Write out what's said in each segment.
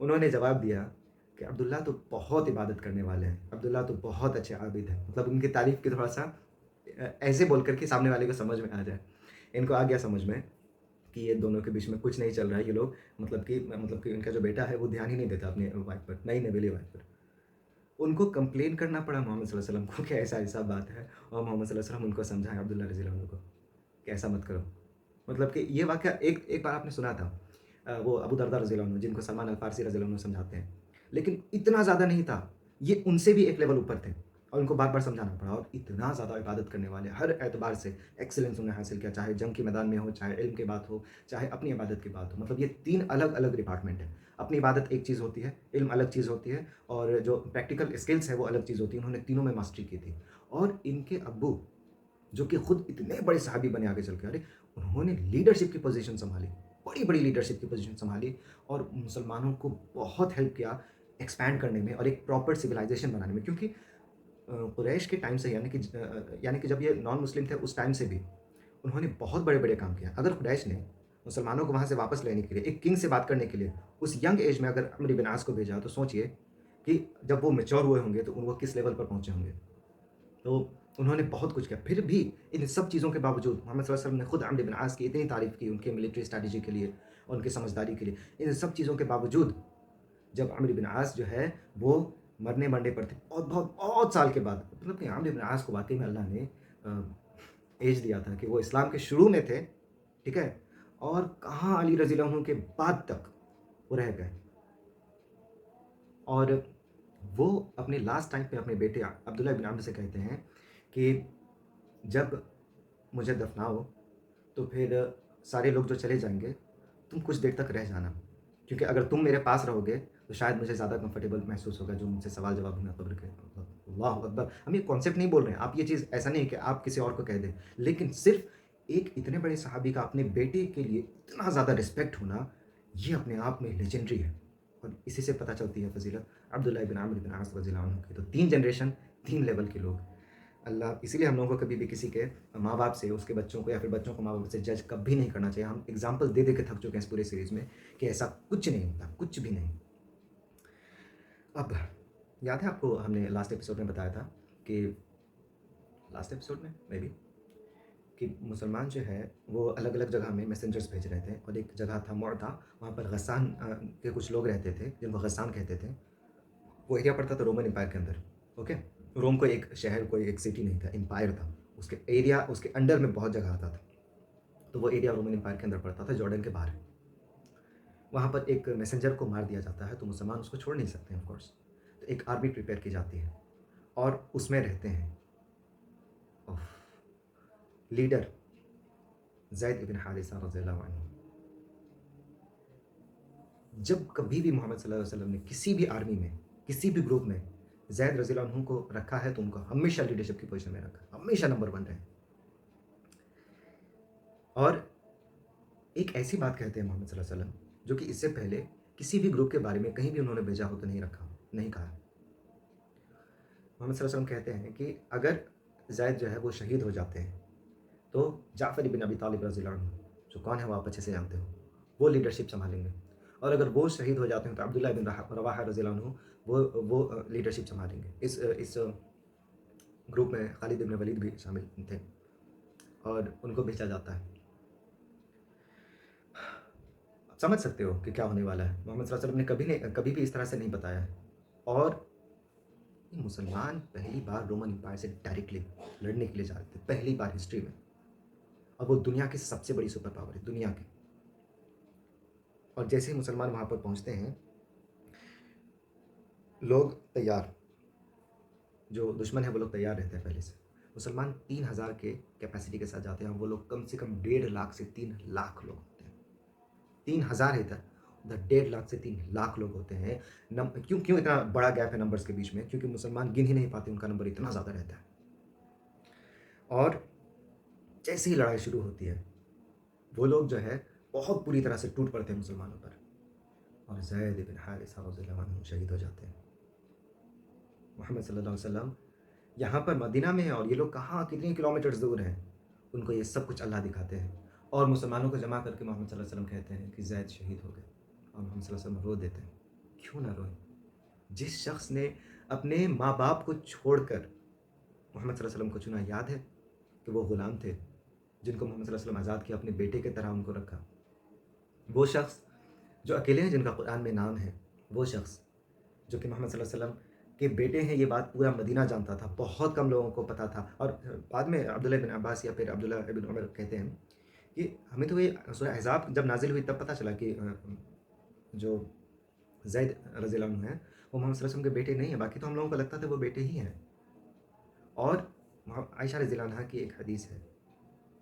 انہوں نے جواب دیا کہ عبداللہ تو بہت عبادت کرنے والے ہیں، عبداللہ تو بہت اچھے عابد ہیں، مطلب ان کی تعریف کی تھوڑا سا ایسے بول کر کے سامنے والے کو سمجھ میں آ جائے. ان کو آ گیا سمجھ میں کہ یہ دونوں کے بیچ میں کچھ نہیں چل رہا ہے. یہ لوگ مطلب کہ ان کا جو بیٹا ہے وہ دھیان ہی نہیں دیتا اپنی وائف پر، نئی نویلی وائف پر. ان کو کمپلین کرنا پڑا محمد صلی اللہ علیہ وسلم کو کہ ایسا ایسا بات ہے، اور محمد صلی اللہ علیہ وسلم ان کو سمجھائیں عبداللہ رضی اللہ عنہ کو کہ ایسا مت کرو. مطلب کہ یہ واقعہ ایک بار آپ نے سنا تھا، وہ ابو دردہ رضی اللہ عنہ جن کو سلمان الفارسی رضی اللہ عنہ سمجھاتے ہیں، لیکن اتنا زیادہ نہیں تھا، یہ ان سے بھی ایک لیول اوپر تھے اور ان کو بار بار سمجھانا پڑا. اور اتنا زیادہ عبادت کرنے والے، ہر اعتبار سے ایکسلنس انہوں نے حاصل کیا، چاہے جنگ کے میدان میں ہو، چاہے علم کی بات ہو، چاہے اپنی عبادت کی بات ہو. مطلب یہ تین الگ الگ ڈپارٹمنٹ ہیں. اپنی عبادت ایک چیز ہوتی ہے، علم الگ چیز ہوتی ہے، اور جو پریکٹیکل اسکلس ہے وہ الگ چیز ہوتی ہے. انہوں نے تینوں میں ماسٹری کی تھی. اور ان کے ابو جو کہ خود اتنے بڑے صحابی بنے آگے چل کے، ارے انہوں نے لیڈرشپ کی پوزیشن سنبھالی، بڑی بڑی لیڈرشپ کی پوزیشن سنبھالی، اور مسلمانوں کو بہت ہیلپ کیا ایکسپینڈ کرنے میں اور ایک پراپر سویلائزیشن بنانے میں. کیونکہ قریش کے ٹائم سے، یعنی کہ جب یہ نان مسلم تھے اس ٹائم سے بھی انہوں نے بہت بڑے بڑے کام کیا. اگر قریش نے مسلمانوں کو وہاں سے واپس لینے کے لیے، ایک کنگ سے بات کرنے کے لیے اس ینگ ایج میں اگر عمرو بن عاص کو بھیجا، تو سوچئے کہ جب وہ میچور ہوئے ہوں گے تو وہ کس لیول پر پہنچے ہوں گے. تو انہوں نے بہت کچھ کیا. پھر بھی ان سب چیزوں کے باوجود محمد صلی اللہ علیہ وسلم نے خود عمرو بن عاص کی اتنی تعریف کی ان کے ملٹری اسٹریٹجی کے لیے اور ان کی سمجھداری کے لیے. ان سب چیزوں کے باوجود جب عمرو بن عاص جو ہے وہ مرنے پر تھے، بہت بہت بہت سال کے بعد، مطلب کہ عمرو بن عاص کو واقعی میں اللہ نے ایج دیا تھا کہ وہ اسلام کے شروع میں تھے، ٹھیک ہے، اور کہاں علی رضی اللہ عنہ کے بعد تک وہ رہ گئے. اور وہ اپنے لاسٹ ٹائم پہ اپنے بیٹے عبداللہ بن عمرو سے کہتے ہیں کہ جب مجھے دفناؤ تو پھر سارے لوگ جو چلے جائیں گے تم کچھ دیر تک رہ جانا، کیونکہ اگر تم میرے پاس رہو گے تو شاید مجھے زیادہ کمفرٹیبل محسوس ہوگا جو مجھ سے سوال جواب ہونا قبر کے. اللہ اکبر. ہم یہ کانسیپٹ نہیں بول رہے ہیں، آپ یہ چیز ایسا نہیں ہے کہ آپ کسی اور کو کہہ دیں، لیکن صرف ایک اتنے بڑے صحابی کا اپنے بیٹے کے لیے اتنا زیادہ رسپیکٹ ہونا، یہ اپنے آپ میں لیجنڈری ہے. اور اسی سے پتہ چلتی ہے فضیلت عبداللہ بن عمرو بن عاص رضی اللہ عنہ کی. تو تین جنریشن، تین لیول کے لوگ. اللہ اسی لیے ہم لوگوں کو کبھی بھی کسی کے ماں باپ سے، اس کے بچوں کو یا پھر بچوں کو ماں باپ سے جج کبھی نہیں کرنا چاہیے. ہم اگزامپل دے دے کے تھک چکے ہیں اس پورے سیریز میں کہ ایسا کچھ نہیں ہوتا، کچھ بھی نہیں. اب یاد ہے آپ کو ہم نے لاسٹ ایپیسوڈ میں بتایا تھا کہ میں بھی کہ مسلمان جو ہے وہ الگ الگ جگہ میں میسنجرز بھیج رہے تھے، اور ایک جگہ تھا معتا، وہاں پر غسان کے کچھ لوگ رہتے تھے جن کو غسان کہتے تھے. وہ ایریا پڑتا تھا رومن امپائر کے اندر. اوکے، روم کوئی ایک شہر، کوئی ایک سٹی نہیں تھا، امپائر تھا. اس کے ایریا، اس کے انڈر میں بہت جگہ آتا تھا. تو وہ ایریا رومن امپائر کے اندر پڑتا تھا، جارڈن کے باہر. وہاں پر ایک میسنجر کو مار دیا جاتا ہے تو مسلمان اس کو چھوڑ نہیں سکتے ہیں آف کورس. تو ایک آرمی پریپیئر کی جاتی ہے اور اس میں رہتے ہیں لیڈر زید ابن حارثہ رضی اللہ عنہ. جب کبھی بھی محمد صلی اللہ علیہ وسلم نے کسی بھی آرمی میں، کسی بھی گروپ میں زید رضی اللہ عنہ کو رکھا ہے تو ان کو ہمیشہ لیڈرشپ کی پوزیشن میں رکھا، ہمیشہ نمبر 1 رہے. اور ایک ایسی بات کہتے ہیں محمد صلی اللہ علیہ وسلم جو کہ اس سے پہلے کسی بھی گروپ کے بارے میں کہیں بھی انہوں نے بھیجا ہو تو نہیں رکھا، نہیں کہا. محمد صلی اللہ علیہ وسلم کہتے ہیں کہ اگر زید جو ہے وہ شہید ہو جاتے ہیں تو جعفر بن ابی طالب رضی اللہ عنہ، جو کون ہے وہ آپ اچھے سے جانتے ہو، وہ لیڈرشپ سنبھالیں گے. اور اگر وہ شہید ہو جاتے ہیں تو عبداللہ بن رواحہ رضی اللہ عنہ وہ لیڈرشپ سنبھالیں گے. اس گروپ میں خالد بن ولید بھی شامل تھے اور ان کو بھیجا جاتا ہے. سمجھ سکتے ہو کہ کیا ہونے والا ہے. محمد صلی اللہ علیہ وسلم نے کبھی بھی اس طرح سے نہیں بتایا ہے. اور مسلمان پہلی بار رومن امپائر سے ڈائریکٹلی لڑنے کے لیے جا رہے تھے، پہلی بار ہسٹری میں. اور وہ دنیا کی سب سے بڑی سپر پاور ہے، دنیا کی. اور جیسے ہی مسلمان وہاں پر پہنچتے ہیں، لوگ تیار، جو دشمن ہے وہ لوگ تیار رہتے ہیں پہلے سے. مسلمان 3000 کے کیپیسٹی کے ساتھ جاتے ہیں، اور وہ لوگ کم سے کم 1.5 لاکھ سے 3 لاکھ لوگ ہوتے ہیں. 3000 ہے ادھر، 1.5 لاکھ سے 3 لاکھ لوگ ہوتے ہیں. کیوں اتنا بڑا گیپ ہے نمبرز کے بیچ میں؟ کیونکہ مسلمان گن ہی نہیں پاتے، ان کا نمبر اتنا زیادہ رہتا ہے. اور جیسے ہی لڑائی شروع ہوتی ہے، وہ لوگ جو ہے بہت بری طرح سے ٹوٹ پڑتے ہیں مسلمانوں پر، اور زید بن حارثہ رضی اللہ عنہ شہید ہو جاتے ہیں. محمد صلی اللہ علیہ وسلم یہاں پر مدینہ میں ہیں، اور یہ لوگ کہاں کتنی کلومیٹرز دور ہیں. ان کو یہ سب کچھ اللہ دکھاتے ہیں، اور مسلمانوں کو جمع کر کے محمد صلی اللہ علیہ وسلم کہتے ہیں کہ زید شہید ہو گئے. اور محمد صلی اللہ علیہ وسلم رو دیتے ہیں. کیوں نہ روئیں؟ جس شخص نے اپنے ماں باپ کو چھوڑ کر محمد صلی اللہ علیہ وسلم کو چنا، یاد ہے کہ وہ غلام تھے جن کو محمد صلی اللہ علیہ وسلم آزاد کیا، اپنے بیٹے کی طرح ان کو رکھا. وہ شخص جو اکیلے ہیں جن کا قرآن میں نام ہے، وہ شخص جو کہ محمد صلی اللہ علیہ وسلم کے بیٹے ہیں، یہ بات پورا مدینہ جانتا تھا، بہت کم لوگوں کو پتہ تھا. اور بعد میں عبداللہ بن عباس یا پھر عبداللہ بن عمر کہتے ہیں کہ ہمیں تو یہ سورہ احزاب جب نازل ہوئی تب پتہ چلا کہ جو زید رضی اللہ عنہ ہیں وہ محمد صلی اللہ علیہ وسلم کے بیٹے نہیں ہیں. باقی تو ہم لوگوں کو لگتا تھا وہ بیٹے ہی ہیں. اور عائشہ رضی اللہ عنہ کی ایک حدیث ہے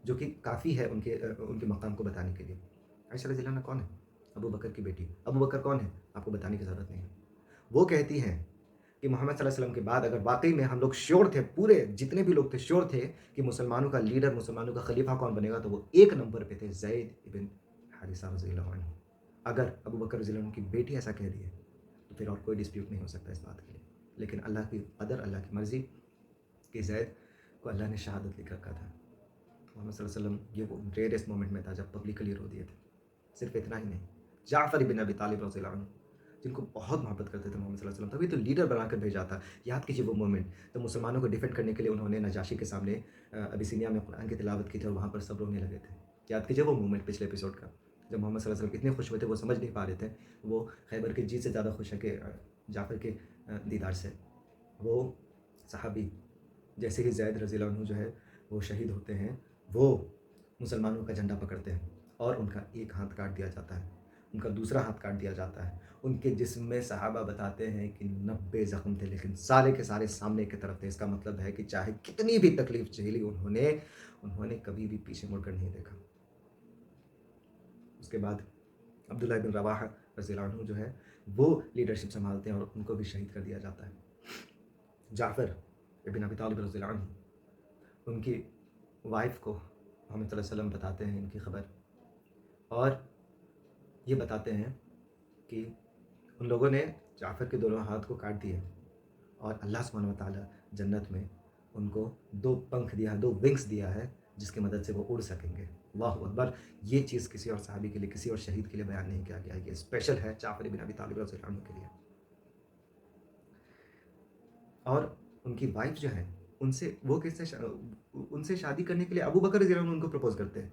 جو کہ کافی ہے ان کے مقام کو بتانے کے لیے. عائشہ رضی اللہ عنہ کون ہے؟ ابو بکر کی بیٹی. ابو بکر کون ہے؟ آپ کو بتانے کی ضرورت نہیں ہے. وہ کہتی ہیں کہ محمد صلی اللہ علیہ وسلم کے بعد اگر واقعی میں ہم لوگ شیور تھے، پورے جتنے بھی لوگ تھے شیور تھے کہ مسلمانوں کا لیڈر، مسلمانوں کا خلیفہ کون بنے گا، تو وہ ایک نمبر پہ تھے زید ابن حارثہ رضی اللہ عنہ. اگر ابو بکر رضی اللہ عنہ کی بیٹی ایسا کہہ رہی ہے تو پھر اور کوئی ڈسپیوٹ نہیں ہو سکتا اس بات کے لیے. لیکن اللہ کی قدر، اللہ کی مرضی کہ زید کو اللہ نے شہادت لکھ رکھا تھا. محمد صلی اللہ علیہ وسلم یہ وہ ریئرسٹ مومنٹ میں تھا جب پبلکلی رو دیے تھے. صرف اتنا ہی نہیں، جعفر بن ابی طالب رضی اللہ عنہ جن کو بہت محبت کرتے تھے محمد صلی اللہ علیہ وسلم، تبھی تو لیڈر بنا کر بھیجا تھا. یاد کیجیے وہ مومنٹ جب مسلمانوں کو ڈیفینڈ کرنے کے لیے انہوں نے نجاشی کے سامنے ابیسینیا میں قرآن کی تلاوت کی تھی اور وہاں پر سب رونے لگے تھے. یاد کیجیے وہ مومنٹ پچھلے ایپیسوڈ کا، جب محمد صلی اللہ علیہ وسلم اتنے خوش ہوئے تھے وہ سمجھ نہیں پا رہے تھے. وہ خیبر کی جیت سے زیادہ خوش ہے کہ جعفر کے دیدار سے. وہ صحابی جیسے ہی زید رضی اللہ عنہ جو ہے وہ شہید ہوتے ہیں، وہ مسلمانوں کا جھنڈا پکڑتے ہیں اور ان کا ایک ہاتھ کاٹ دیا جاتا ہے، ان کا دوسرا ہاتھ کاٹ دیا جاتا ہے. ان کے جسم میں صحابہ بتاتے ہیں کہ 90 زخم تھے، لیکن سارے کے سارے سامنے کی طرف تھے. اس کا مطلب ہے کہ چاہے کتنی بھی تکلیف جھیلی انہوں نے کبھی بھی پیچھے مڑ کر نہیں دیکھا. اس کے بعد عبداللہ بن رواحہ رضی اللہ عنہ جو ہے وہ لیڈرشپ سنبھالتے ہیں اور ان کو بھی شہید کر دیا جاتا ہے. جعفر ابن ابی طالب رضی اللہ عنہ ان کی وائف کو محمد صلی اللہ علیہ وسلم بتاتے ہیں ان کی خبر، اور یہ بتاتے ہیں کہ ان لوگوں نے جعفر کے دونوں ہاتھ کو کاٹ دیے اور اللہ سبحانہ و تعالیٰ جنت میں ان کو 2 پنکھ دیا ہے، 2 ونگس دیا ہے جس کی مدد سے وہ اڑ سکیں گے. اللہ اکبر. یہ چیز کسی اور صحابی کے لیے، کسی اور شہید کے لیے بیان نہیں کیا گیا. یہ اسپیشل ہے جعفر بن ابی طالب رضی اللہ عنہ کے لیے. اور ان کی وائف جو ہے ان سے شادی کرنے کے لیے ابو بکر رضی اللہ عنہ ان کو پرپوز کرتے ہیں.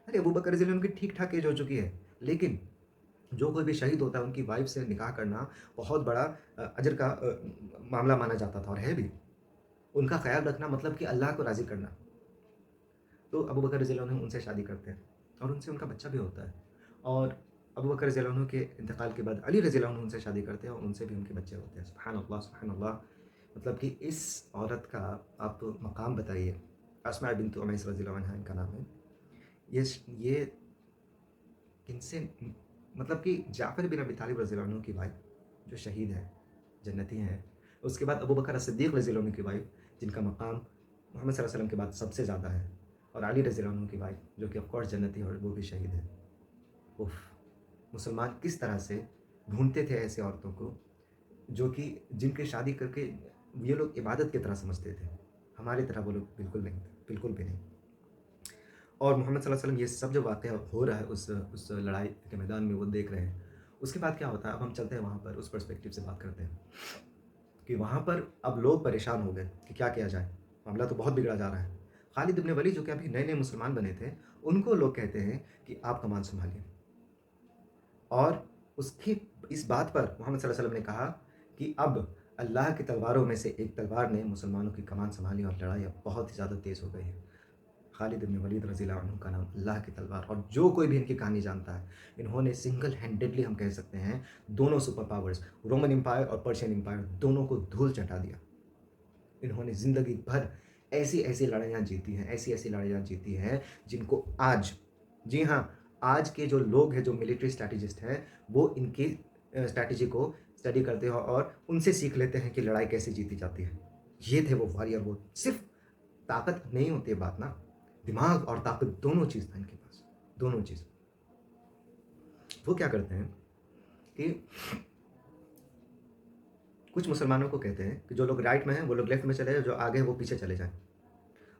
ارے ابو بکر رضی اللہ عنہ کی ٹھیک ٹھاک ایج ہو چکی ہے، لیکن جو کوئی بھی شہید ہوتا ہے ان کی وائف سے نکاح کرنا بہت بڑا اجر کا معاملہ مانا جاتا تھا، اور ہے بھی. ان کا خیال رکھنا مطلب کہ اللہ کو راضی کرنا. تو ابو بکر رضی اللہ عنہ ان سے شادی کرتے ہیں اور ان سے ان کا بچہ بھی ہوتا ہے. اور ابو بکر رضی اللہ عنہ کے انتقال کے بعد علی رضی اللہ عنہ ان سے شادی کرتے ہیں اور ان سے بھی ان کے بچے ہوتے ہیں. سبحان اللہ سبحان اللہ. مطلب کہ اس عورت کا آپ مقام بتائیے. اسماء بنت امیس رضی اللہ عنہ ان کا نام ہے. یہ ان سے مطلب کہ جعفر بن ابی طالب رضی اللہ عنہ کی وائف جو شہید ہے، جنتی ہیں. اس کے بعد ابو بکر صدیق رضی اللہ عنہ کی وائف جن کا مقام محمد صلی اللہ علیہ وسلم کے بعد سب سے زیادہ ہے، اور علی رضی اللہ عنہ کی وائف جو کہ آف کورس جنتی ہے اور وہ بھی شہید ہے. مسلمان کس طرح سے ڈھونڈتے تھے ایسے عورتوں کو جو کہ جن کی شادی کر کے یہ لوگ عبادت کی طرح سمجھتے تھے. ہماری طرح وہ لوگ بالکل نہیں تھے، بالکل بھی نہیں. اور محمد صلی اللہ علیہ وسلم یہ سب جو واقعہ ہو رہا ہے اس لڑائی کے میدان میں وہ دیکھ رہے ہیں. اس کے بعد کیا ہوتا ہے، اب ہم چلتے ہیں وہاں پر، اس پرسپیکٹیو سے بات کرتے ہیں کہ وہاں پر اب لوگ پریشان ہو گئے کہ کیا کیا جائے، معاملہ تو بہت بگڑا جا رہا ہے. خالد ابن ولید جو کہ ابھی نئے مسلمان بنے تھے، ان کو لوگ کہتے ہیں کہ آپ کمان سنبھالیے. اور اس بات پر محمد صلی اللہ علیہ وسلم نے کہا کہ اب اللہ کی تلواروں میں سے ایک تلوار نے مسلمانوں کی کمان سنبھالی اور لڑائی اب بہت ہی زیادہ تیز ہو گئی ہے. خالد بن ولید رضی اللہ عنہ کا نام اللہ کی تلوار. اور جو کوئی بھی ان کی کہانی جانتا ہے، انہوں نے سنگل ہینڈڈلی ہم کہہ سکتے ہیں دونوں سپر پاورز رومن امپائر اور پرشین امپائر دونوں کو دھول چٹا دیا. انہوں نے زندگی بھر ایسی لڑائیاں جیتی ہیں، ایسی لڑائیاں جیتی ہیں جن کو آج، جی ہاں، آج کے جو لوگ ہیں جو ملٹری اسٹریٹجسٹ ہیں وہ ان کی اسٹریٹجی کو اسٹڈی کرتے ہیں اور ان سے سیکھ لیتے ہیں کہ لڑائی کیسے جیتی جاتی ہے. یہ تھے وہ واریر. وہ صرف طاقت نہیں ہوتی ہے بات نا، دماغ اور طاقت دونوں چیز تھا ان کے پاس، دونوں چیز. وہ کیا کرتے ہیں کہ کچھ مسلمانوں کو کہتے ہیں کہ جو لوگ رائٹ میں ہیں وہ لوگ لیفٹ میں چلے جائیں، جو آگے ہیں وہ پیچھے چلے جائیں.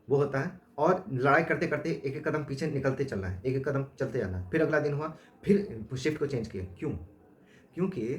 وہ ہوتا ہے. اور لڑائی کرتے کرتے ایک ایک قدم پیچھے نکلتے چلنا ہے، ایک ایک قدم چلتے جانا ہے. پھر اگلا دن ہوا، پھر شفٹ کو چینج کیا. کیوں؟ کیونکہ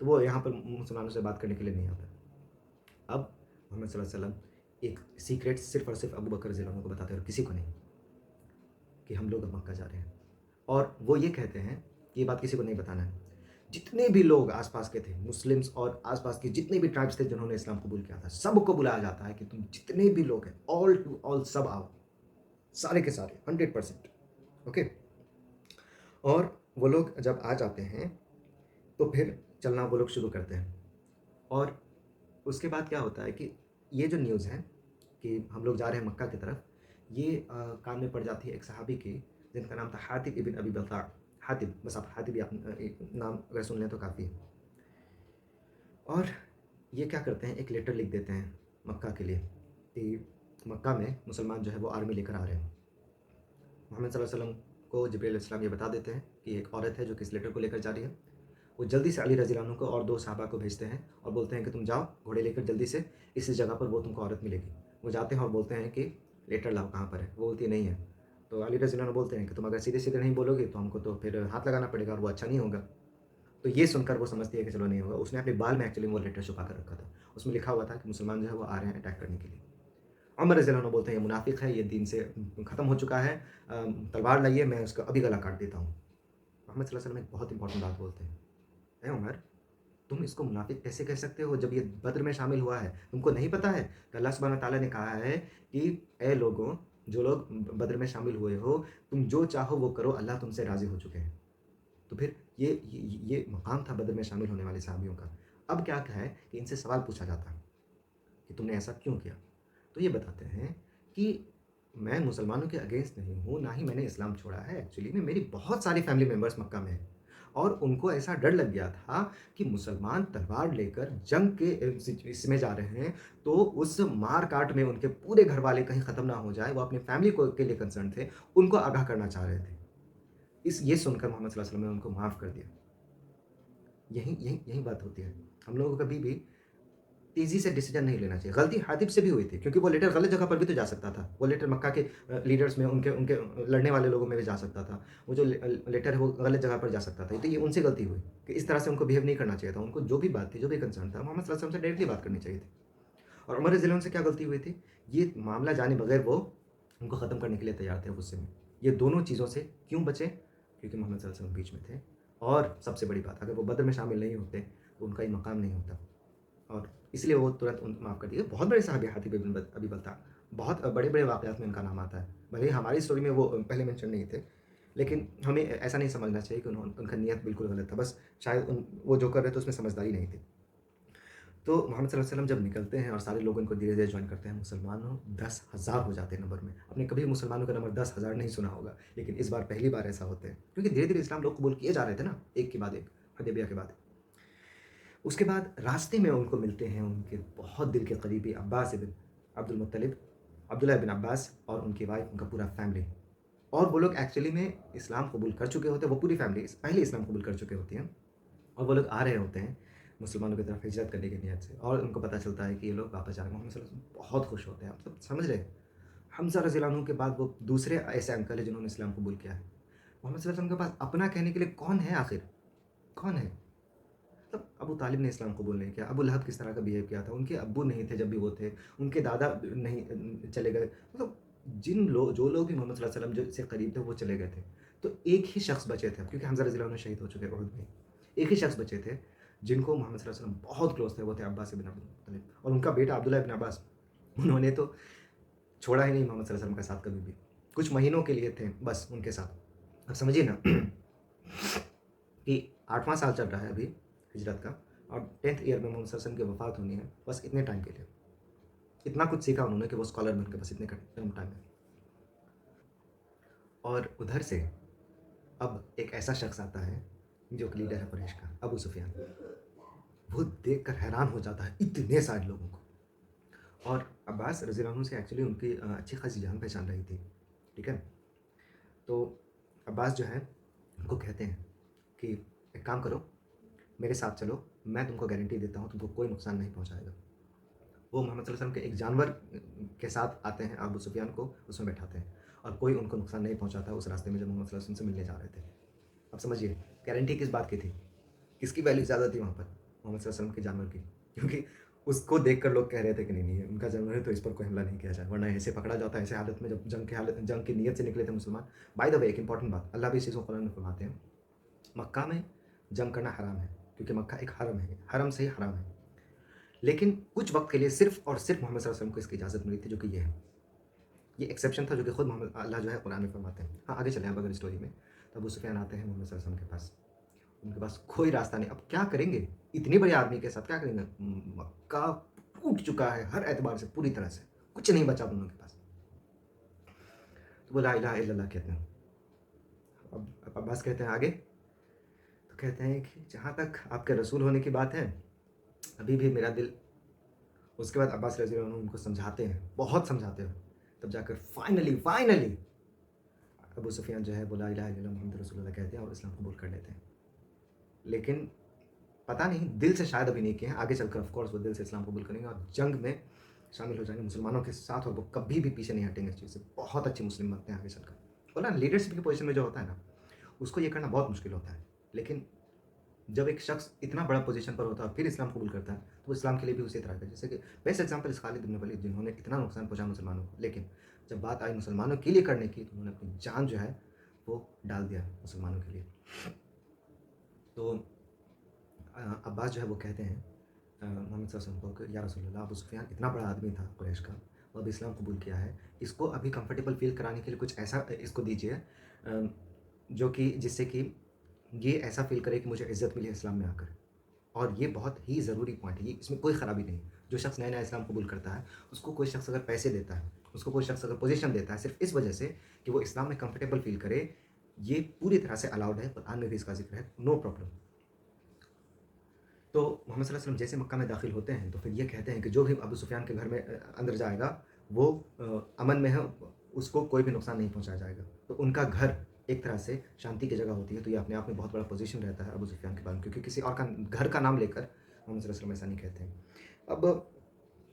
تو وہ یہاں پر مسلمانوں سے بات کرنے کے لیے نہیں آتا۔ اب محمد صلی اللہ علیہ وسلم ایک سیکریٹ صرف اور صرف ابو بکر رضی اللہ عنہ کو بتاتے ہیں اور کسی کو نہیں، کہ ہم لوگ اب مکہ جا رہے ہیں، اور وہ یہ کہتے ہیں کہ یہ بات کسی کو نہیں بتانا ہے۔ جتنے بھی لوگ آس پاس کے تھے، مسلمس اور آس پاس کے جتنے بھی ٹرائبس تھے جنہوں نے اسلام قبول کیا تھا، سب کو بلایا جاتا ہے کہ تم جتنے بھی لوگ ہیں آل ٹو آل سب آؤ، سارے کے سارے 100%، اوکے۔ اور وہ لوگ جب آ جاتے ہیں تو پھر چلنا وہ لوگ شروع کرتے ہیں، اور اس کے بعد کیا ہوتا ہے کہ یہ جو نیوز ہے کہ ہم لوگ جا رہے ہیں مکہ کی طرف، یہ کان میں پڑ جاتی ہے ایک صحابی کی جن کا نام تھا حاتب ابن ابی بلتع۔ حاتب، بس آپ حاتب ایک نام اگر سن لیں تو کافی ہے۔ اور یہ کیا کرتے ہیں، ایک لیٹر لکھ دیتے ہیں مکہ کے لیے کہ مکہ میں مسلمان جو ہے وہ آرمی لے کر آ رہے ہیں۔ محمد صلی اللہ علیہ وسلم کو جبرائیل علیہ السلام یہ بتا دیتے ہیں کہ ایک عورت ہے جو کہ اس لیٹر کو لے کر جا رہی ہے۔ وہ جلدی سے علی رضی اللہ عنہ کو اور 2 صحابہ کو بھیجتے ہیں اور بولتے ہیں کہ تم جاؤ گھوڑے لے کر جلدی سے اس جگہ پر، وہ تم کو عورت ملے گی۔ وہ جاتے ہیں اور بولتے ہیں کہ لیٹر لاؤ، کہاں پر ہے؟ وہ بولتی نہیں ہے۔ تو علی رضی اللہ عنہ بولتے ہیں کہ تم اگر سیدھے سیدھے نہیں بولو گے تو ہم کو تو پھر ہاتھ لگانا پڑے گا اور وہ اچھا نہیں ہوگا۔ تو یہ سن کر وہ سمجھتی ہے کہ چلو نہیں ہوگا۔ اس نے اپنے بال میں ایکچولی وہ لیٹر چھپا کر رکھا تھا، اس میں لکھا ہوا تھا کہ مسلمان جو ہے وہ آ رہے ہیں اٹیک کرنے کے لیے۔ عمر رضی اللہ عنہ بولتے ہیں یہ منافق ہے، یہ دین سے ختم ہو چکا ہے، تلوار لائیے، میں اس کا ابھی گلا کاٹ دیتا ہوں۔ محمد صلی اللہ علیہ وسلم ایک بہت امپورٹنٹ بات بولتے ہیں، اے عمر، تم اس کو منافق کیسے کہہ سکتے ہو جب یہ بدر میں شامل ہوا ہے؟ تم کو نہیں پتا ہے کہ اللہ سبحانہ تعالیٰ نے کہا ہے کہ اے لوگوں، جو لوگ بدر میں شامل ہوئے ہو، تم جو چاہو وہ کرو، اللہ تم سے راضی ہو چکے ہیں۔ تو پھر یہ مقام تھا بدر میں شامل ہونے والے صحابیوں کا۔ اب کیا ہے کہ ان سے سوال پوچھا جاتا ہے کہ تم نے ایسا کیوں کیا؟ تو یہ بتاتے ہیں کہ میں مسلمانوں کے اگینسٹ نہیں ہوں، نہ ہی میں نے اسلام چھوڑا ہے، ایکچولی میں میری بہت ساری فیملی ممبرس مکہ میں ہیں، اور ان کو ایسا ڈر لگ گیا تھا کہ مسلمان تلوار لے کر جنگ کے اس میں جا رہے ہیں، تو اس مار کاٹ میں ان کے پورے گھر والے کہیں ختم نہ ہو جائے۔ وہ اپنی فیملی کو کے لیے کنسرن تھے، ان کو آگاہ کرنا چاہ رہے تھے۔ یہ سن کر محمد صلی اللہ علیہ وسلم نے ان کو معاف کر دیا۔ یہی بات ہوتی ہے، ہم لوگوں کو کبھی بھی تیزی سے ڈیسیجن نہیں لینا چاہیے۔ غلطی حاتب سے بھی ہوئی تھی، کیونکہ وہ لیٹر غلط جگہ پر بھی تو جا سکتا تھا۔ وہ لیٹر مکہ کے لیڈرز میں، ان کے لڑنے والے لوگوں میں بھی جا سکتا تھا۔ وہ جو لیٹر ہے وہ غلط جگہ پر جا سکتا تھا۔ تو یہ ان سے غلطی ہوئی کہ اس طرح سے ان کو بیہیو نہیں کرنا چاہیے تھا۔ ان کو جو بھی بات تھی، جو بھی کنسرن تھا، محمد صلی اللہ علیہ وسلم سے ڈائریکٹلی بات کرنی چاہیے تھی۔ اور عمر رضی اللہ عنہ سے کیا غلطی ہوئی تھی؟ یہ معاملہ جانے بغیر وہ ان کو ختم کرنے کے لیے تیار تھے غصے میں۔ یہ دونوں چیزوں سے کیوں بچے؟ کیونکہ محمد صلی اللہ علیہ وسلم بیچ میں تھے، اور سب سے بڑی بات، اگر وہ بدر میں شامل نہیں ہوتے تو ان کا یہ مقام نہیں ہوتا، اور اس لیے وہ ترنت ان معاف کر دیے۔ بہت بڑے صحابی حاتب ابن ابی بلتع، بہت بڑے بڑے واقعات میں ان کا نام آتا ہے، بھلے ہی ہماری اسٹوری میں وہ پہلے مینشن نہیں تھے، لیکن ہمیں ایسا نہیں سمجھنا چاہیے کہ ان کا نیت بالکل غلط تھا، بس شاید وہ جو کر رہے تھے اس میں سمجھداری نہیں تھی۔ تو محمد صلی اللہ علیہ وسلم جب نکلتے ہیں اور سارے لوگ ان کو دھیرے دھیرے جوائن کرتے ہیں، مسلمانوں 10,000 ہو جاتے ہیں نمبر میں۔ آپ نے کبھی مسلمانوں کا نمبر 10,000 نہیں سنا ہوگا، لیکن اس بار پہلی بار ایسا ہوتا ہے، کیونکہ دھیرے دھیرے اسلام لوگ قبول کیے جا رہے تھے نا، ایک کے بعد ایک، حدیبیہ کے بعد۔ اس کے بعد راستے میں ان کو ملتے ہیں ان کے بہت دل کے قریبی عباس ابن عبد المطلب، عبداللہ بن عباس، اور ان کی وائف، ان کا پورا فیملی۔ اور وہ لوگ ایکچولی میں اسلام قبول کر چکے ہوتے ہیں، وہ پوری فیملی پہلے اسلام قبول کر چکے ہوتے ہیں، اور وہ لوگ آ رہے ہوتے ہیں مسلمانوں کی طرف ہجرت کرنے کی نیت سے، اور ان کو پتہ چلتا ہے کہ یہ لوگ واپس جا رہے ہیں۔ محمد صلی اللہ علیہ وسلم بہت خوش ہوتے ہیں، آپ سب سمجھ رہے ہیں۔ حمزہ رضی اللہ عنہ کے بعد وہ دوسرے ایسے انکل ہیں جنہوں نے اسلام قبول کیا ہے۔ محمد صلی اللہ علیہ وسلم کے پاس اپنا کہنے کے لیے کون ہے آخر؟ کون ہے؟ مطلب ابو طالب نے اسلام قبول نہیں کیا، ابو لہب کس طرح کا بیہیو کیا تھا، ان کے ابو نہیں تھے جب بھی وہ تھے، ان کے دادا نہیں چلے گئے، مطلب جو لوگ بھی محمد صلی اللہ علیہ وسلم سے قریب تھے وہ چلے گئے تھے، تو ایک ہی شخص بچے تھے، کیونکہ حمزہ رضی اللہ عنہ شہید ہو چکے احد میں۔ ایک ہی شخص بچے تھے جن کو محمد صلی اللہ علیہ وسلم بہت کلوز تھے، وہ تھے عباس بن عبد المطلب، اور ان کا بیٹا عبداللہ بن عباس۔ انہوں نے تو چھوڑا ہی نہیں محمد صلی اللہ علیہ وسلم کا ساتھ کبھی بھی، کچھ مہینوں کے لیے تھے بس ان کے ساتھ۔ اب سمجھیے نا کہ 8واں سال چل رہا ہے ابھی ہجرت کا، اور 10th ایئر میں محمد صلی اللہ علیہ وسلم کی وفات ہونی ہے، بس اتنے ٹائم کے لیے اتنا کچھ سیکھا انہوں نے کہ وہ اسکالر بن کے بس اتنے کم ٹائم میں۔ اور ادھر سے اب ایک ایسا شخص آتا ہے جو کہ لیڈر ہے قریش کا، ابو سفیان۔ وہ دیکھ کر حیران ہو جاتا ہے اتنے سارے لوگوں کو، اور عباس رضی اللہ عنہ سے ایکچولی ان کی اچھی خاصی جان پہچان رہی تھی، ٹھیک ہے۔ تو عباس جو ہے ان کو کہتے ہیں کہ ایک کام کرو، میرے ساتھ چلو، میں تم کو گارنٹی دیتا ہوں تم کو کوئی نقصان نہیں پہنچائے گا۔ وہ محمد صلی اللہ علیہ وسلم کے ایک جانور کے ساتھ آتے ہیں، ابو سفیان کو اس میں بیٹھاتے ہیں، اور کوئی ان کو نقصان نہیں پہنچاتا اس راستے میں جب محمد صلی اللہ علیہ وسلم سے ملنے جا رہے تھے۔ اب سمجھیے گارنٹی کس بات کی تھی، کس کی ویلیو زیادہ تھی وہاں پر؟ محمد صلی اللہ علیہ وسلم کے جانور کی، کیونکہ اس کو دیکھ کر لوگ کہہ رہے تھے کہ نہیں نہیں ان کا جانور ہے تو اس پر کوئی حملہ نہیں کیا جائے، ورنہ ایسے پکڑا جاتا ہے ایسے حالت میں جب جنگ کی نیت سے نکلے تھے مسلمان. بائی دا وے ایک امپورٹنٹ بات اللہ بھی اس چیز کو قرآن میں فرماتے ہیں، مکہ میں جنگ کرنا حرام ہے کیونکہ مکہ ایک حرم ہے، حرم سے ہی حرام ہے. لیکن کچھ وقت کے لیے صرف اور صرف محمد صلی اللہ علیہ وسلم کو اس کی اجازت ملی تھی، جو کہ یہ ہے، یہ ایکسیپشن تھا جو کہ خود محمد اللہ جو ہے قرآن میں فرماتے ہیں. ہاں آگے چلیں اب اگر اسٹوری میں، تو ابو سفیان آتے ہیں محمد صلی اللہ علیہ وسلم کے پاس، ان کے پاس کوئی راستہ نہیں، اب کیا کریں گے اتنی بڑی آرمی کے ساتھ، کیا کریں گے؟ مکہ ٹوٹ چکا ہے ہر اعتبار سے، پوری طرح سے کچھ نہیں بچا ان کے پاس. تو وہ لا الہ الا اللہ کہتے ہیں. اب عباس کہتے ہیں آگے، تو کہتے ہیں کہ جہاں تک آپ کے رسول ہونے کی بات ہے ابھی بھی میرا دل. اس کے بعد عباس رضی اللہ عنہ ان کو سمجھاتے ہیں، بہت سمجھاتے ہیں، تب جا کر فائنلی ابو سفیان جو ہے وہ لا الہ الا اللہ محمد رسول اللہ کہتے ہیں اور اسلام قبول کر لیتے ہیں. لیکن پتہ نہیں دل سے شاید ابھی نہیں کیے ہیں، آگے چل کر آف کورس وہ دل سے اسلام قبول کریں گے اور جنگ میں شامل ہو جائیں گے مسلمانوں کے ساتھ، اور وہ کبھی بھی پیچھے نہیں ہٹیں گے اس چیز سے، بہت اچھے مسلم بنتے ہیں آگے چل کر. اور نا لیڈرشپ کی پوزیشن میں جو ہوتا ہے نا اس کو یہ کرنا بہت مشکل ہوتا ہے، لیکن جب ایک شخص اتنا بڑا پوزیشن پر ہوتا ہے اور پھر اسلام قبول کرتا ہے تو وہ اسلام کے لیے بھی اسی طرح کا، جیسے کہ بیسٹ ایگزامپل اس خالد بن ولید جنہوں نے اتنا نقصان پہنچا مسلمانوں کو، لیکن جب بات آئی مسلمانوں کے لیے کرنے کی تو انہوں نے اپنی جان جو ہے وہ ڈال دیا مسلمانوں کے لیے. تو عباس جو ہے وہ کہتے ہیں محمد صلی اللہ علیہ وسلم کو کہ یا رسول اللہ ابو سفیان اتنا بڑا آدمی تھا قریش کا، وہ اب اسلام قبول کیا ہے، اس کو ابھی کمفرٹیبل فیل کرانے کے لیے کچھ ایسا اس کو دیجیے جو کہ جس سے کہ یہ ایسا فیل کرے کہ مجھے عزت ملی اسلام میں آ کر. اور یہ بہت ہی ضروری پوائنٹ ہے، یہ اس میں کوئی خرابی نہیں. جو شخص نیا اسلام قبول کرتا ہے اس کو کوئی شخص اگر پیسے دیتا ہے، اس کو کوئی شخص اگر پوزیشن دیتا ہے، صرف اس وجہ سے کہ وہ اسلام میں کمفرٹیبل فیل کرے، یہ پوری طرح سے الاؤڈ ہے، قرآن میں بھی اس کا ذکر ہے، نو پرابلم. تو محمد صلی اللہ علیہ وسلم جیسے مکہ میں داخل ہوتے ہیں تو پھر یہ کہتے ہیں کہ جو بھی ابو سفیان کے گھر میں اندر جائے گا وہ امن میں ہے، اس کو کوئی بھی نقصان نہیں پہنچایا جائے گا. تو ان کا گھر ایک طرح سے شانتی کی جگہ ہوتی ہے، تو یہ اپنے آپ میں بہت بڑا پوزیشن رہتا ہے ابو سفیان کے بارے میں، کیونکہ کسی اور کا گھر کا نام لے کر محمد صلی اللہ علیہ وسلم ایسا نہیں کہتے ہیں. اب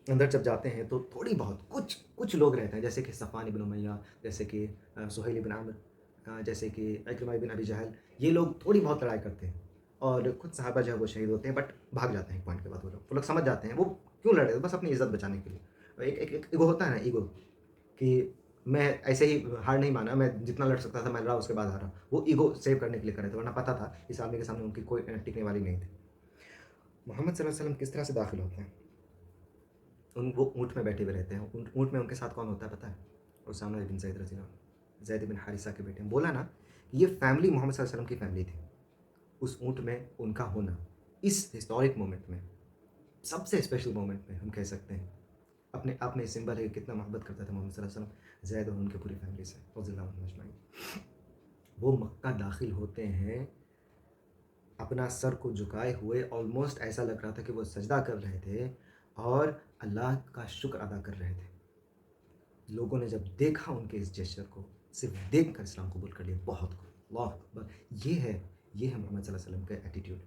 اندر جب جاتے ہیں تو تھوڑی بہت کچھ لوگ رہتے ہیں، جیسے کہ صفوان بن امیہ، جیسے کہ سہیل بن عامر، جیسے کہ عکرمہ بن ابی جہل، یہ لوگ تھوڑی بہت لڑائی کرتے ہیں اور کچھ صحابہ جو ہے وہ شہید ہوتے ہیں، بٹ بھاگ جاتے ہیں ایک پوائنٹ کے بعد. وہ لوگ سمجھ جاتے ہیں وہ کیوں لڑ رہے ہیں، بس اپنی عزت بچانے کے لیے. ایک ایگو ہوتا ہے نا، ایگو، کہ میں ایسے ہی ہار نہیں مانا، میں جتنا لڑ سکتا تھا میں لڑا، اس کے بعد ہارا. وہ ایگو سیو کرنے کے لیے کر رہے تھے، ورنہ پتہ تھا اس آدمی کے سامنے ان کی کوئی ٹکنے والی نہیں تھی. محمد صلی اللہ علیہ وسلم کس طرح سے داخل ہوتے ہیں، وہ اونٹ میں بیٹھے ہوئے رہتے ہیں. اونٹ میں ان کے ساتھ کون ہوتا ہے پتہ ہے؟ اسامہ بن زید رضی اللہ عنہ، زید بن حارثہ کے بیٹے ہیں. بولا نا یہ فیملی محمد صلی اللہ علیہ وسلم کی فیملی تھی. اس اونٹ میں ان کا ہونا اس ہسٹورک مومنٹ میں سب سے اسپیشل مومنٹ میں ہم کہہ سکتے ہیں. اپنے آپ میں سمبل ہے کہ کتنا محبت کرتا تھا محمد صلی اللہ علیہ وسلم زید اور ان کے پوری فیملی سے رضی اللہ عنہم اجمعین. وہ مکہ داخل ہوتے ہیں اپنا سر کو جھکائے ہوئے، آلموسٹ ایسا لگ رہا تھا کہ وہ سجدہ کر رہے تھے اور اللہ کا شکر ادا کر رہے تھے. لوگوں نے جب دیکھا ان کے اس جیسچر کو، صرف دیکھ کر اسلام قبول کر لیا. بہت اللہ اکبر، یہ ہے محمد صلی اللہ علیہ وسلم کا ایٹیٹیوڈ.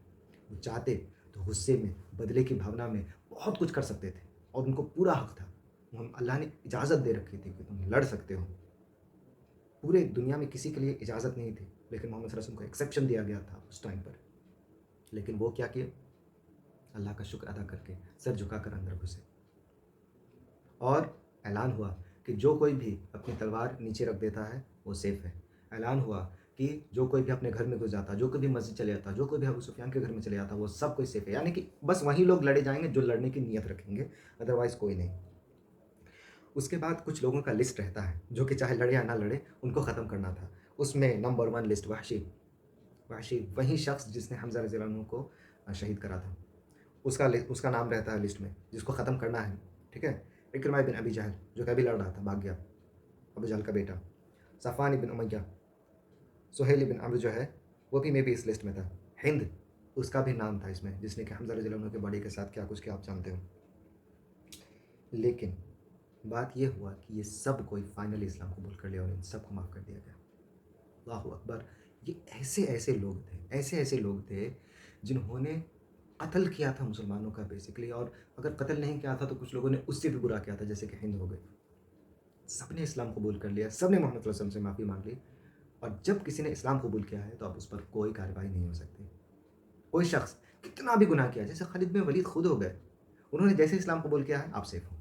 وہ چاہتے تو غصے میں، بدلے کی بھاونا میں بہت کچھ کر سکتے تھے اور ان کو پورا حق تھا. اللہ نے اجازت دے رکھی تھی کہ تم لڑ سکتے ہو، پورے دنیا میں کسی کے لیے اجازت نہیں تھی، لیکن محمد صلی اللہ علیہ وسلم کو ایکسیپشن دیا گیا تھا اس ٹائم پر. لیکن وہ کیا کیا؟ اللہ کا شکر ادا کر کے سر جھکا کر اندر گھسے اور اعلان ہوا کہ جو کوئی بھی اپنی تلوار نیچے رکھ دیتا ہے وہ سیف ہے. اعلان ہوا کہ جو کوئی بھی اپنے گھر میں گھس جاتا، جو کوئی بھی مسجد چلے جاتا، جو کوئی بھی ابو سفیان کے گھر میں چلے جاتا، وہ سب کوئی سیف ہے. یعنی کہ بس وہیں لوگ لڑے جائیں گے جو لڑنے کی نیت رکھیں گے، ادروائز کوئی نہیں. اس کے بعد کچھ لوگوں کا لسٹ رہتا ہے جو کہ چاہے لڑے یا نہ لڑے ان کو ختم کرنا تھا. اس میں نمبر 1 لسٹ وحشی، وہی شخص جس نے حمزہ رضی اللہ عنہ کو شہید کرا تھا، اس کا نام رہتا ہے لسٹ میں، جس کو ختم کرنا ہے. ٹھیک ہے. عکرمہ بن ابی جہل جو کہ ابھی لڑ رہا تھا، بھاگ گیا، ابو جہل کا بیٹا. صفوان بن امیہ، سہیل بن عمرو جو ہے وہ بھی میں بھی اس لسٹ میں تھا. ہند اس کا بھی نام تھا اس میں، جس نے کہ حمزہ رضی اللہ عنہ کے باڈی کے ساتھ کیا کچھ کیا آپ جانتے ہو. لیکن بات یہ ہوا کہ یہ سب کوئی فائنلی اسلام قبول کر لیا اور ان سب کو معاف کر دیا گیا. اللہ اکبر. یہ ایسے لوگ تھے جنہوں نے قتل کیا تھا مسلمانوں کا بیسکلی، اور اگر قتل نہیں کیا تھا تو کچھ لوگوں نے اس سے بھی برا کیا تھا، جیسے کہ ہند ہو گئے. سب نے اسلام قبول کر لیا، سب نے محمد صلی اللہ علیہ وسلم سے معافی مانگ لی. اور جب کسی نے اسلام قبول کیا ہے تو اب اس پر کوئی کارروائی نہیں ہو سکتی. کوئی شخص کتنا بھی گناہ کیا, جیسے خالد بن ولید خود ہو گئے, انہوں نے جیسے اسلام قبول کیا ہے آپ سیف ہو,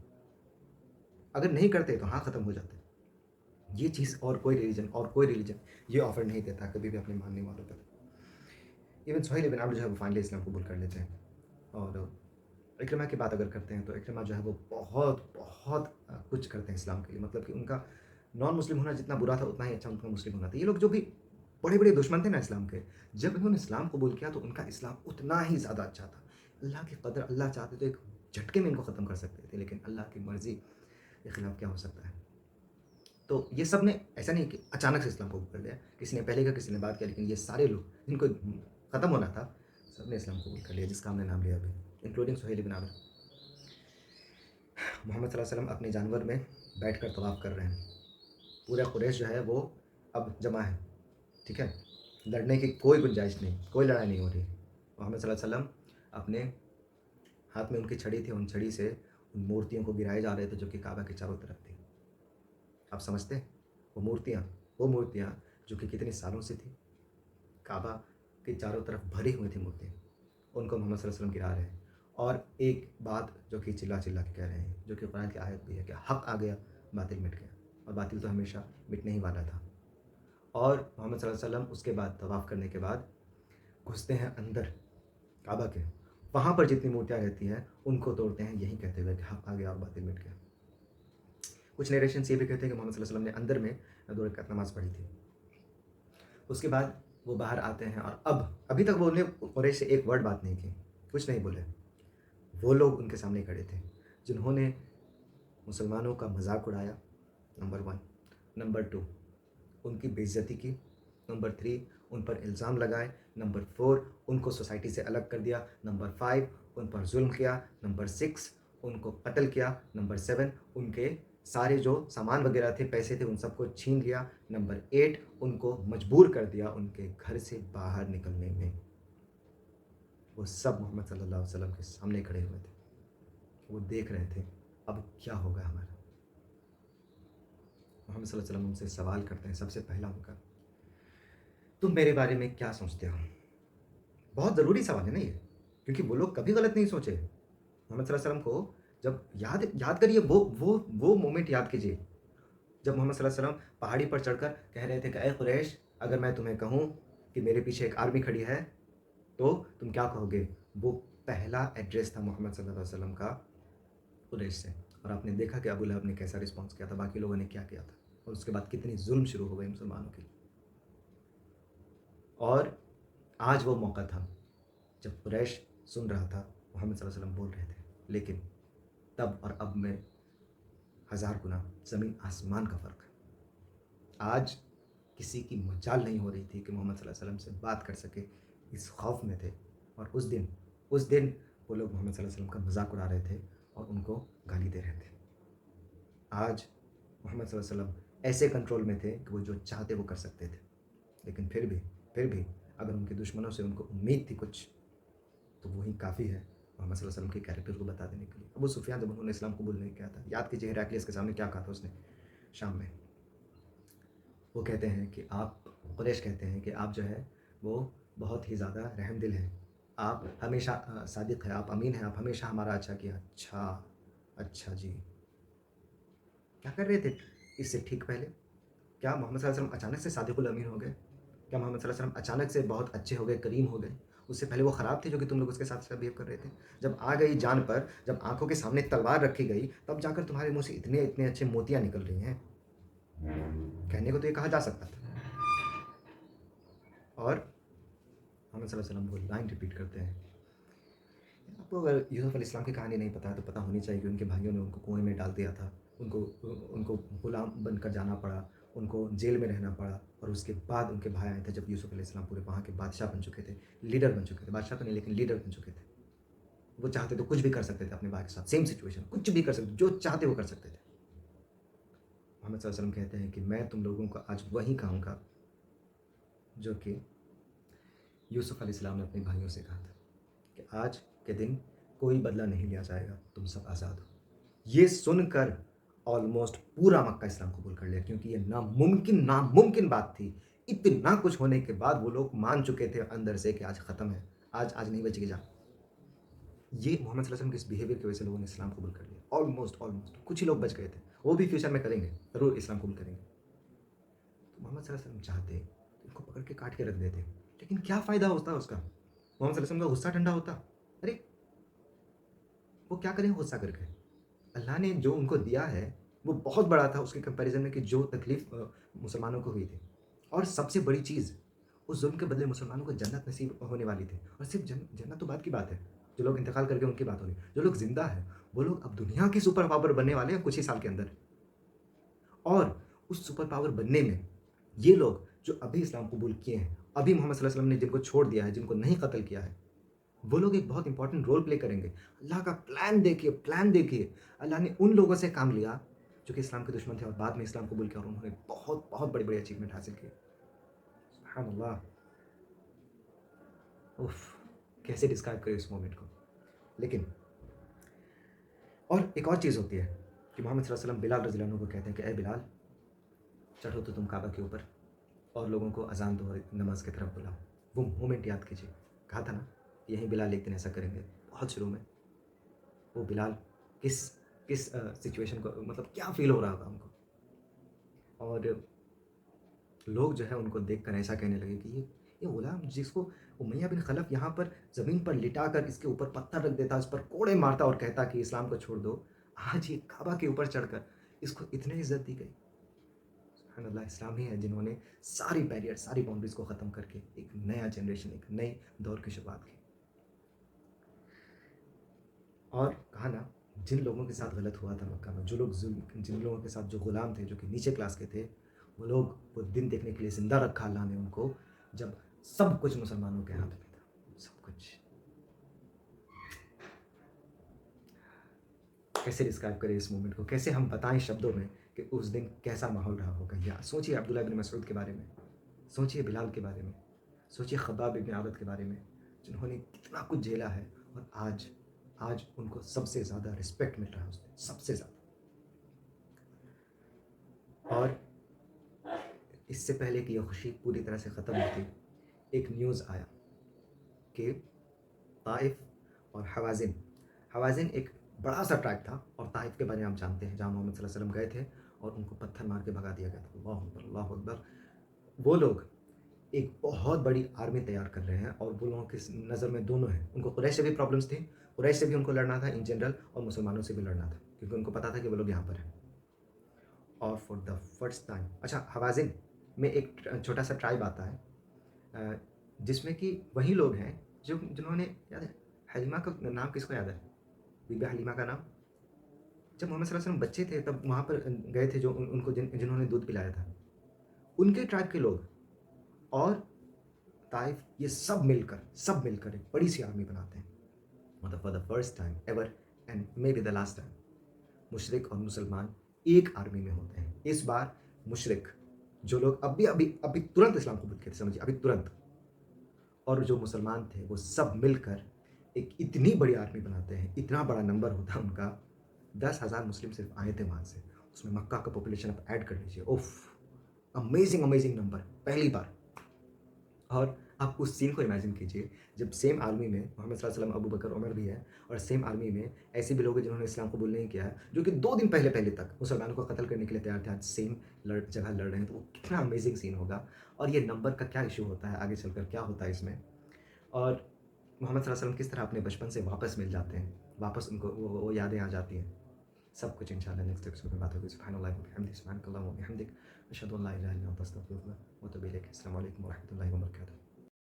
اگر نہیں کرتے تو ہاں ختم ہو جاتے. یہ چیز اور کوئی ریلیجن یہ آفر نہیں دیتا کبھی بھی اپنے ماننے والوں پر. ایون سہیل بن عمرو جو ہے وہ فائنلی اسلام قبول کر لیتے ہیں. اور اکرمہ کی بات اگر کرتے ہیں تو اکرمہ جو ہے وہ بہت بہت کچھ کرتے ہیں اسلام کے لیے, مطلب کہ ان کا نان مسلم ہونا جتنا برا تھا اتنا ہی اچھا ان کا مسلم ہونا تھا. یہ لوگ جو بھی بڑے بڑے دشمن تھے نا اسلام کے, جب انہوں نے اسلام قبول کیا تو ان کا اسلام اتنا ہی زیادہ اچھا تھا. اللہ کی قدر, اللہ چاہتے تو ایک جھٹکے میں ان کو ختم کر سکتے تھے, لیکن اللہ کی مرضی کے خلاف کیا ہو سکتا ہے. تو یہ سب نے ایسا نہیں کہ اچانک سے اسلام قبول کر لیا, کسی نے پہلے کا کسی نے بعد کیا, لیکن یہ سارے لوگ جن کو ختم ہونا تھا سب نے اسلام قبول کر لیا, جس کا ہم نے نام لیا ابھی, انکلوڈنگ سہیل بن عمرو. محمد صلی اللہ علیہ وسلم اپنے جانور میں بیٹھ کر طواف کر رہے ہیں. پورا قریش جو ہے وہ اب جمع ہے, ٹھیک ہے, لڑنے کی کوئی گنجائش نہیں, کوئی لڑائی نہیں ہو رہی. محمد صلی اللہ علیہ وسلم اپنے ہاتھ میں ان کی چھڑی تھی, ان چھڑی سے ان مورتیوں کو گرائے جا رہے تھے جو کہ کعبہ کے چاروں طرف تھی. آپ سمجھتے ہیں وہ مورتیاں جو کہ کتنے سالوں سے تھی, کعبہ کے چاروں طرف بھری ہوئی تھی مورتیاں, ان کو محمد صلی اللہ علیہ وسلم گرا رہے ہیں. اور ایک بات جو کہ چلا کے کہہ رہے ہیں, جو کہ قرآن کی آیت بھی ہے کہ حق آ گیا باطل مٹ گیا, اور باطل تو ہمیشہ مٹنے ہی والا تھا. اور محمد صلی اللہ علیہ وسلم اس کے بعد طواف کرنے کے بعد گھستے ہیں اندر کعبہ کے, وہاں پر جتنی مورتیاں رہتی ہیں ان کو توڑتے ہیں, یہی کہتے ہوئے کہ حق آ گیا اور باطل مٹ گیا. کچھ نیریشنس یہ بھی کہتے ہیں کہ محمد صلی اللہ علیہ وسلم نے اندر میں 2 رکعت نماز پڑھی تھی. اس کے بعد وہ باہر آتے ہیں, اور ابھی تک وہ انہیں قریش سے ایک ورڈ بات نہیں کی, کچھ نہیں بولے. وہ لوگ ان کے سامنے کھڑے تھے جنہوں نے مسلمانوں کا مذاق اڑایا, نمبر 1. نمبر 2, ان کی بے عزتی کی. نمبر 3, ان پر الزام لگائے. نمبر 4, ان کو سوسائٹی سے الگ کر دیا. نمبر 5, ان پر ظلم کیا. نمبر 6, ان کو قتل کیا. نمبر 7, ان کے سارے جو سامان وغیرہ تھے, پیسے تھے, ان سب کو چھین لیا. نمبر 8, ان کو مجبور کر دیا ان کے گھر سے باہر نکلنے میں. وہ سب محمد صلی اللہ علیہ وسلم کے سامنے کھڑے ہوئے تھے, وہ دیکھ رہے تھے اب کیا ہوگا ہمارا. محمد صلی اللہ علیہ وسلم ان سے سوال کرتے ہیں, سب سے پہلا ان کا, تم میرے بارے میں کیا سوچتے ہو. بہت ضروری سوال ہے نا یہ, کیونکہ وہ لوگ کبھی غلط نہیں سوچے. محمد صلی اللہ علیہ وسلم کو جب یاد کریے, وہ مومنٹ یاد کیجیے جب محمد صلی اللہ علیہ وسلم پہاڑی پر چڑھ کر کہہ رہے تھے کہ اے قریش, اگر میں تمہیں کہوں کہ میرے پیچھے ایک آرمی کھڑی ہے تو تم کیا کہو گے. وہ پہلا ایڈریس تھا محمد صلی اللہ علیہ وسلم کا قریش سے, اور آپ نے دیکھا کہ ابو لہب نے کیسا رسپانس کیا تھا, باقی لوگوں نے کیا کیا تھا, اور اس کے بعد کتنی ظلم شروع ہو گئے مسلمانوں کے. اور آج وہ موقع تھا جب قریش سن رہا تھا محمد صلی اللہ علیہ وسلم بول رہے تھے, لیکن تب اور اب میں 1000 گنا زمین آسمان کا فرق ہے. آج کسی کی مجال نہیں ہو رہی تھی کہ محمد صلی اللہ علیہ وسلم سے بات کر سکے, اس خوف میں تھے. اور اس دن وہ لوگ محمد صلی اللہ علیہ وسلم کا مذاق اڑا رہے تھے اور ان کو گالی دے رہے تھے. آج محمد صلی اللہ علیہ وسلم ایسے کنٹرول میں تھے کہ وہ جو چاہتے وہ کر سکتے تھے, لیکن پھر بھی اگر ان کے دشمنوں سے ان کو امید تھی کچھ, تو وہی کافی ہے محمد صلی اللہ علیہ وسلم کے کیریکٹر کو بتا دینے کے لیے. ابو سفیان جب انہوں نے اسلام قبول نہیں کیا تھا, یاد کیجیے ہیراکلیس کے سامنے کیا کہا تھا اس نے شام میں. وہ کہتے ہیں کہ آپ, قریش کہتے ہیں کہ آپ جو ہے وہ بہت ہی زیادہ رحم دل ہیں, آپ ہمیشہ صادق ہیں, آپ امین ہیں, آپ ہمیشہ ہمارا اچھا کیا. اچھا جی, کیا کر رہے تھے اس سے ٹھیک پہلے؟ کیا محمد صلی اللہ علیہ وسلم اچانک سے صادق الامین ہو گئے؟ کیا محمد صلی اللہ علیہ وسلم اچانک سے بہت اچھے ہو گئے, کریم ہو گئے؟ اس سے پہلے وہ خراب تھے جو کہ تم لوگ اس کے ساتھ بہیو کر رہے تھے. جب آ گئی جان پر, جب آنکھوں کے سامنے تلوار رکھی گئی, تب جا کر تمہارے منہ سے اتنے اچھے موتیاں نکل رہی ہیں. کہنے کو تو یہ کہا جا سکتا تھا. اور محمد صلی اللہ علیہ وسلم وہ لائن ریپیٹ کرتے ہیں. آپ کو اگر یوسف علیہ السلام کی کہانی نہیں پتہ ہے تو پتہ ہونی چاہیے کہ ان کے بھائیوں نے ان کو کنویں میں ڈال دیا تھا, ان کو غلام بن کر جانا پڑا, ان کو جیل میں رہنا پڑا, اور اس کے بعد ان کے بھائی آئے تھے جب یوسف علیہ السلام پورے وہاں کے بادشاہ بن چکے تھے, لیڈر بن چکے تھے, بادشاہ تو نہیں لیکن لیڈر بن چکے تھے. وہ چاہتے تو کچھ بھی کر سکتے تھے اپنے بھائی کے ساتھ, سیم سچویشن, کچھ بھی کر سکتے, جو چاہتے وہ کر سکتے تھے. محمد صلی اللہ علیہ وسلم کہتے ہیں کہ میں تم لوگوں کو آج وہی کہوں گا جو کہ یوسف علیہ السلام نے اپنے بھائیوں سے کہا تھا, کہ آج کے دن کوئی بدلہ نہیں لیا جائے گا, تم سب آزاد ہو. یہ سن کر آلموسٹ پورا مکہ اسلام قبول کر لیا, کیونکہ یہ ناممکن بات تھی. اتنا کچھ ہونے کے بعد وہ لوگ مان چکے تھے اندر سے کہ آج ختم ہے, آج نہیں بچے گی جان. یہ محمد صلی اللہ علیہ وسلم کے اس بیہیویئر کی وجہ سے لوگوں نے اسلام قبول کر لیا، آلموسٹ کچھ ہی لوگ بچ گئے تھے، وہ بھی فیوچر میں کریں گے، ضرور اسلام قبول کریں گے۔ تو محمد صلی اللہ علیہ وسلم چاہتے کہ ان کو پکڑ کے کاٹ کے رکھ دیتے، لیکن کیا فائدہ ہوتا اس کا؟ محمد صلی اللہ علیہ وسلم کا غصہ ٹھنڈا ہوتا؟ ارے وہ کیا کریں غصہ کر کے؟ اللہ نے جو ان کو دیا ہے وہ بہت بڑا تھا اس کے کمپیریزن میں کہ جو تکلیف مسلمانوں کو ہوئی تھی، اور سب سے بڑی چیز اس ظلم کے بدلے مسلمانوں کو جنت نصیب ہونے والی تھی، اور صرف جنت تو بات کی بات ہے، جو لوگ انتقال کر کے ان کی بات ہو رہی، جو لوگ زندہ ہیں وہ لوگ اب دنیا کی سپر پاور بننے والے ہیں کچھ ہی سال کے اندر، اور اس سپر پاور بننے میں یہ لوگ جو ابھی اسلام قبول کیے ہیں، ابھی محمد صلی اللہ علیہ وسلم نے جن کو چھوڑ دیا ہے، جن کو نہیں قتل کیا ہے، وہ لوگ ایک بہت امپورٹنٹ رول پلے کریں گے۔ اللہ کا پلان دیکھیے، اللہ نے ان لوگوں سے کام لیا جو کہ اسلام کے دشمن تھے اور بعد میں اسلام قبول کیا، اور انہوں نے بہت بہت بڑی بڑی اچیومنٹ حاصل کی۔ سبحان اللہ، اوف، کیسے ڈسکرائب کرے اس مومنٹ کو۔ لیکن اور ایک اور چیز ہوتی ہے کہ محمد صلی اللہ علیہ وسلم بلال رضی اللہ عنہ کو کہتے ہیں کہ اے بلال، چڑھو تو تم کعبہ کے اوپر اور لوگوں کو اذان دو اور نماز کی طرف بلاؤ۔ وہ مومنٹ یاد کیجیے، کہا تھا نا یہیں بلال ایک دن ایسا کریں گے، بہت شروع میں وہ بلال کس کس سچویشن کو، مطلب کیا فیل ہو رہا ہوگا ان کو، اور لوگ جو ہے ان کو دیکھ کر ایسا کہنے لگے کہ یہ غلام جس کو امیہ بن خلف یہاں پر زمین پر لٹا کر اس کے اوپر پتھر رکھ دیتا، اس پر کوڑے مارتا اور کہتا کہ اسلام کو چھوڑ دو، آج یہ کعبہ کے اوپر چڑھ کر اس کو اتنی عزت دی گئی۔ سبحان اللہ، اسلام ہی ہے جنہوں نے ساری بیریئر، ساری باؤنڈریز کو ختم کر کے ایک نیا جنریشن، ایک نئے دور کی شروعات کی۔ اور کہا نا جن لوگوں کے ساتھ غلط ہوا تھا مکہ میں، جو لوگ جن لوگوں کے ساتھ جو غلام تھے، جو کہ نیچے کلاس کے تھے، وہ لوگ وہ دن دیکھنے کے لیے زندہ رکھا اللہ نے ان کو، جب سب کچھ مسلمانوں کے ہاتھ میں تھا، سب کچھ۔ کیسے ڈسکرائب کریں اس مومنٹ کو، کیسے ہم بتائیں شبدوں میں کہ اس دن کیسا ماحول رہا ہوگا؟ یا سوچیے عبداللہ بن مسعود کے بارے میں، سوچیے بلال کے بارے میں، سوچیے خباب بن عارت کے بارے میں، جنہوں نے کتنا کچھ جھیلا ہے، اور آج ان کو سب سے زیادہ رسپیکٹ مل رہا ہے اس دن، سب سے زیادہ۔ اور اس سے پہلے کہ یہ خوشی پوری طرح سے ختم ہوتی، ایک نیوز آیا کہ طائف اور حوازن ایک بڑا سا ٹرائب تھا، اور طائف کے بارے میں آپ جانتے ہیں جہاں محمد صلی اللہ علیہ وسلم گئے تھے اور ان کو پتھر مار کے بھگا دیا گیا تھا۔ اللہ اکبر، اللہ اکبر۔ وہ لوگ ایک بہت بڑی آرمی تیار کر رہے ہیں، اور وہ لوگوں کی نظر میں دونوں ہیں، ان کو قریش سے بھی پرابلمس تھیں، قریش سے بھی ان کو لڑنا تھا ان جنرل، اور مسلمانوں سے بھی لڑنا تھا، کیونکہ ان کو پتا تھا کہ وہ لوگ یہاں پر ہیں۔ اور فار دا فرسٹ ٹائم، اچھا حوازن میں ایک چھوٹا سا ٹرائب آتا ہے جس میں کہ وہی لوگ ہیں جنہوں نے، یاد ہے حلیمہ کا نام کس کو یاد ہے؟ بی بی حلیمہ کا نام، جب محمد صلی اللہ علیہ وسلم بچے تھے تب وہاں پر گئے تھے، جو ان کو جنہوں نے دودھ پلایا تھا، ان کے ٹرائب کے لوگ، اور طائف، یہ سب مل کر ایک بڑی سی آرمی بناتے ہیں، مطلب for the first time ever and maybe the last time مشرک اور مسلمان ایک آرمی میں ہوتے ہیں۔ اس بار مشرک، جو لوگ ابھی ترنت اسلام قبول کیے تھے، سمجھیے ابھی ترنت، اور جو مسلمان تھے وہ سب مل کر ایک اتنی بڑی آرمی بناتے ہیں، اتنا بڑا نمبر ہوتا ہے ان کا، 10,000 مسلم صرف آئے تھے وہاں سے، اس میں مکہ کا پاپولیشن آپ ایڈ کر لیجیے، اوف، امیزنگ نمبر، پہلی بار۔ اور آپ اس سین کو امیجن کیجیے جب سیم آرمی میں محمد صلی اللہ علیہ وسلم، ابو بکر، عمر بھی ہے، اور سیم آرمی میں ایسے بھی لوگ ہیں جنہوں نے اسلام قبول نہیں کیا ہے، جو کہ 2 دن پہلے تک مسلمانوں کو قتل کرنے کے لیے تیار تھے، آج سیم جگہ لڑ رہے ہیں، تو وہ کتنا امیزنگ سین ہوگا۔ اور یہ نمبر کا کیا ایشو ہوتا ہے، آگے چل کر کیا ہوتا ہے اس میں، اور محمد صلی اللہ علیہ وسلم کس طرح اپنے بچپن سے واپس مل جاتے ہیں، واپس ان کو وہ یادیں آ جاتی ہیں، سب کچھ انشاءاللہ نیکسٹ ایپیسوڈ میں بات ہوگی۔ سبحان اللہ وبحمدہ، سبحانک اللہم وبحمدک، اشہد ان لا الہ الا انت، استغفرک واتوب الیک۔ السلام علیکم ورحمۃ اللہ وبرکاتہ۔